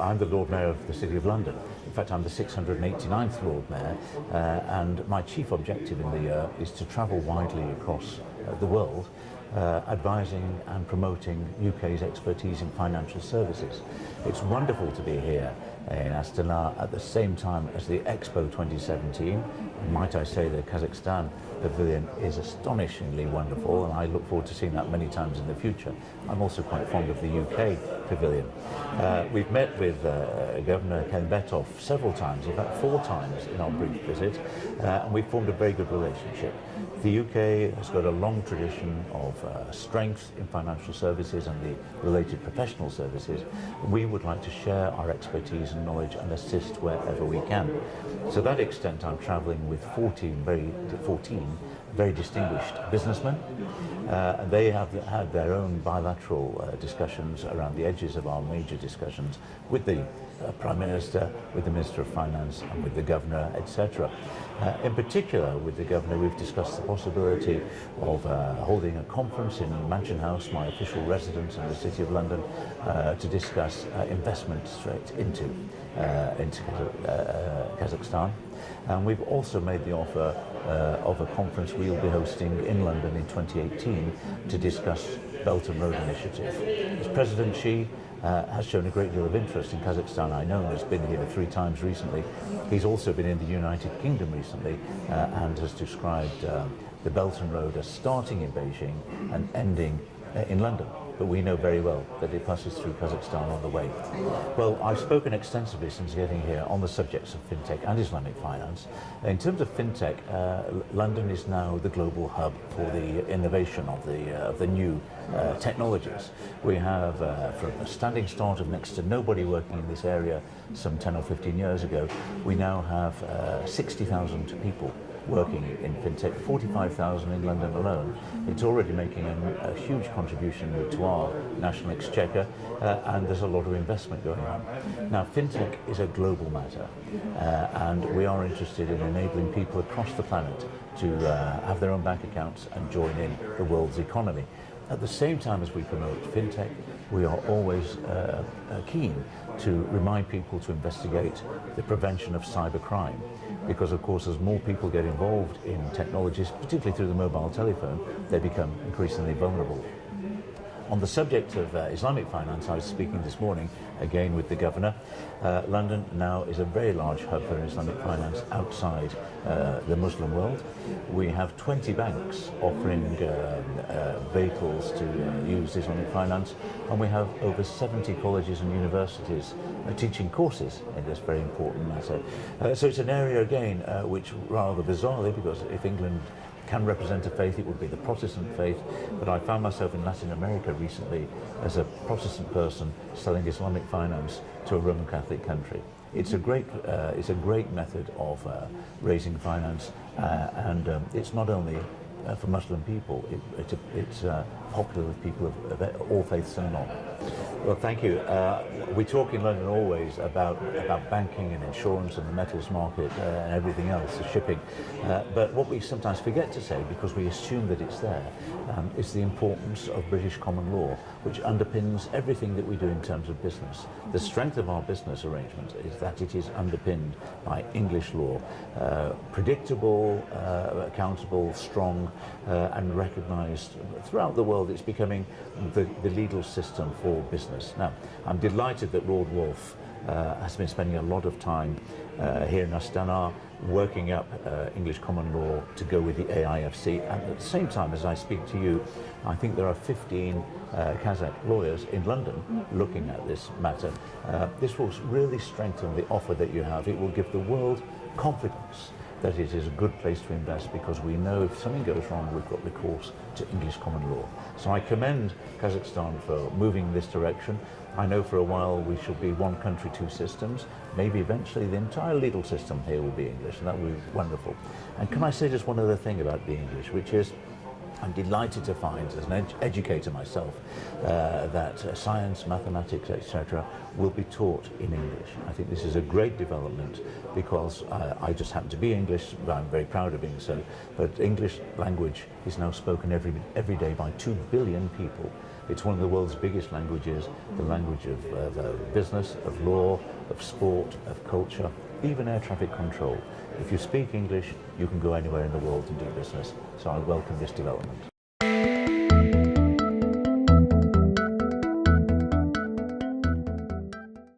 I'm the Lord Mayor of the City of London. In fact, I'm the 689th Lord Mayor, and my chief objective in the year is to travel widely across the world, advising and promoting UK's expertise in financial services. It's wonderful to be here in Astana at the same time as the Expo 2017. Might I say the Kazakhstan pavilion is astonishingly wonderful, and I look forward to seeing that many times in the future. I'm also quite fond of the UK pavilion. We've met with Governor Ken Bettoff several times, in fact 4 times in our brief visit, and we've formed a very good relationship. The UK has got a long tradition of strength in financial services and the related professional services. We would like to share our expertise and knowledge and assist wherever we can. To that extent, I'm travelling with 14 very distinguished businessmen. And they have had their own bilateral discussions around the edges of our major discussions with the Prime Minister, with the Minister of Finance and with the Governor, etc. In particular, with the Governor, we've discussed the possibility of holding a conference in Mansion House, my official residence in the City of London, to discuss investment straight into Kazakhstan. And we've also made the offer of a conference we'll be hosting in London in 2018 to discuss Belt and Road Initiative. As President Xi has shown a great deal of interest in Kazakhstan, I know, and has been here 3 times recently. He's also been in the United Kingdom recently and has described the Belt and Road as starting in Beijing and ending in London. But we know very well that it passes through Kazakhstan on the way. Well, I've spoken extensively since getting here on the subjects of fintech and Islamic finance. In terms of fintech, London is now the global hub for the innovation of the new technologies. We have, from a standing start of next to nobody working in this area some 10 or 15 years ago, we now have 60,000 people working in fintech, 45,000 in London alone. It's already making a huge contribution to our national exchequer, and there's a lot of investment going on. Now, fintech is a global matter, and we are interested in enabling people across the planet to have their own bank accounts and join in the world's economy. At the same time as we promote fintech, we are always keen to remind people to investigate the prevention of cybercrime, because of course as more people get involved in technologies, particularly through the mobile telephone, they become increasingly vulnerable. On the subject of Islamic finance, I was speaking this morning again with the Governor. London now is a very large hub for Islamic finance outside the Muslim world. We have 20 banks offering vehicles to use Islamic finance, and we have over 70 colleges and universities teaching courses in this very important matter. So it's an area again which rather bizarrely, because if England can represent a faith, it would be the Protestant faith, but I found myself in Latin America recently as a Protestant person selling Islamic finance to a Roman Catholic country. It's a great method of raising finance, and it's not only for Muslim people, it's popular with people of all faiths and none. Well, thank you. We talk in London always about banking and insurance and the metals market and everything else, the shipping. But what we sometimes forget to say, because we assume that it's there, is the importance of British common law, which underpins everything that we do in terms of business. The strength of our business arrangement is that it is underpinned by English law, predictable, accountable, strong, and recognised throughout the world. It's becoming the legal system for business. Now, I'm delighted that Lord Wolf has been spending a lot of time here in Astana working up English common law to go with the AIFC, and at the same time as I speak to you, I think there are 15 Kazakh lawyers in London looking at this matter. This will really strengthen the offer that you have. It will give the world confidence that it is a good place to invest, because we know if something goes wrong, we've got recourse to English common law. So I commend Kazakhstan for moving in this direction. I know for a while we shall be one country, 2 systems. Maybe eventually the entire legal system here will be English, and that would be wonderful. And can I say just one other thing about the English, which is, I'm delighted to find, as an educator myself, that science, mathematics, etc. will be taught in English. I think this is a great development, because I just happen to be English, but I'm very proud of being so. But English language is now spoken every day by 2 billion people. It's one of the world's biggest languages, the language of business, of law, of sport, of culture, even air traffic control. If you speak English, you can go anywhere in the world and do business. So I welcome this development.